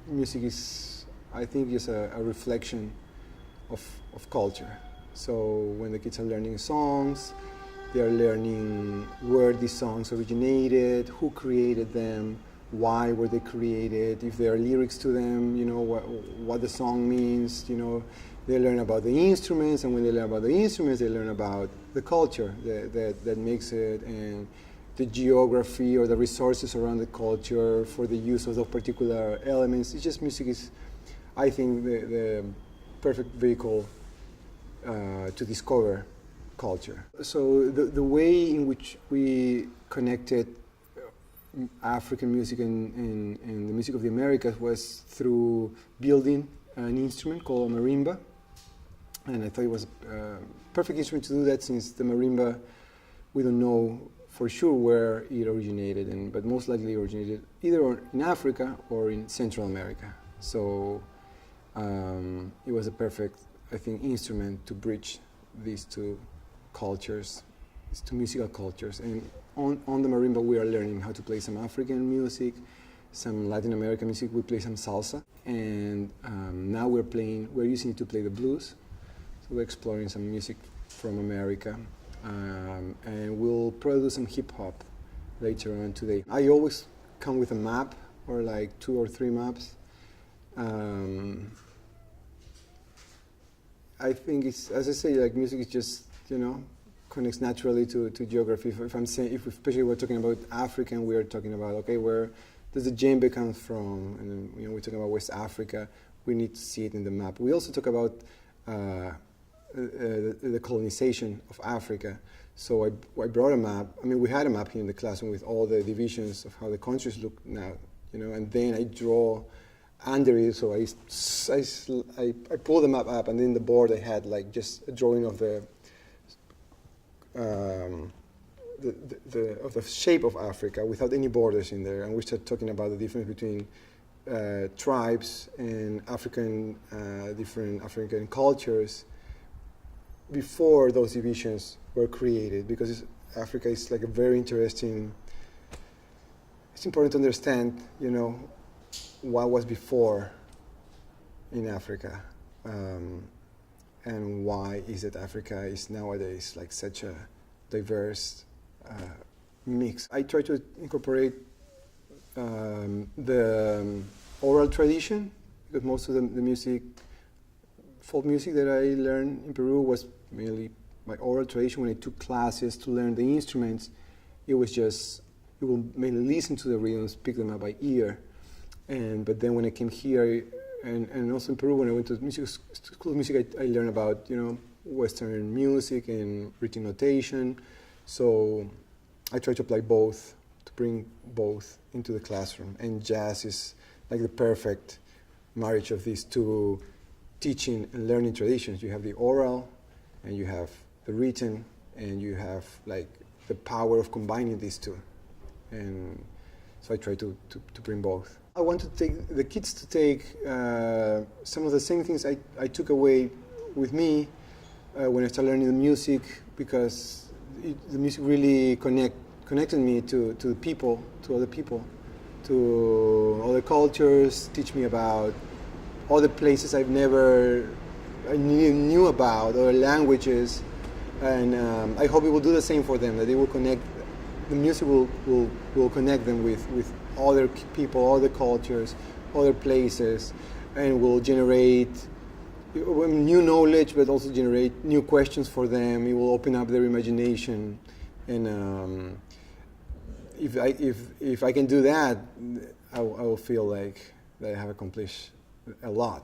music is, I think, is a reflection of culture. So when the kids are learning songs, they are learning where these songs originated, who created them, why were they created, if there are lyrics to them, what the song means, They learn about the instruments, and when they learn about the instruments, they learn about the culture that makes it, and the geography or the resources around the culture for the use of those particular elements. It's just music is, I think, the perfect vehicle to discover culture. So the way in which we connected African music and the music of the Americas was through building an instrument called a marimba. And I thought it was a perfect instrument to do that, since the marimba, we don't know for sure where it originated, but most likely originated either in Africa or in Central America. So it was a perfect, I think, instrument to bridge these two cultures, these two musical cultures. And on the marimba, we are learning how to play some African music, some Latin American music. We play some salsa, and now we're using it to play the blues. So we're exploring some music from America, and we'll probably do some hip hop later on today. I always come with a map, or like 2 or 3 maps. I think it's, as I say, like music is just, connects naturally to geography. If I'm saying, especially we're talking about Africa, and we're talking about, okay, where does the djembe come from? And then, we're talking about West Africa. We need to see it in the map. We also talk about the colonization of Africa. So I brought a map. I mean, we had a map here in the classroom with all the divisions of how the countries look now, and then I draw under it. So I pulled the map up, and then the board I had like just a drawing of the shape of Africa without any borders in there, and we started talking about the difference between tribes and different African cultures before those divisions were created, because Africa is like a very interesting. It's important to understand, what was before in Africa, and why is it Africa is nowadays like such a diverse mix. I try to incorporate the oral tradition, because most of the music, folk music that I learned in Peru was mainly my oral tradition. When I took classes to learn the instruments, it was just, you will mainly listen to the rhythms, pick them up by ear. But then when I came here, and also in Peru, when I went to school of music, I learned about, Western music and written notation. So I try to apply both, to bring both into the classroom. And jazz is like the perfect marriage of these two teaching and learning traditions. You have the oral, and you have the written, and you have like the power of combining these two. And so I try to bring both. I want to take the kids to take some of the same things I took away with me when I started learning the music, because the music really connected me to people, to other people, to other cultures, teach me about other places I knew about, other languages, and I hope it will do the same for them, that they will connect, the music will connect them with other people, other cultures, other places, and will generate new knowledge, but also generate new questions for them. It will open up their imagination, and if I can do that, I will feel like that I have accomplished a lot.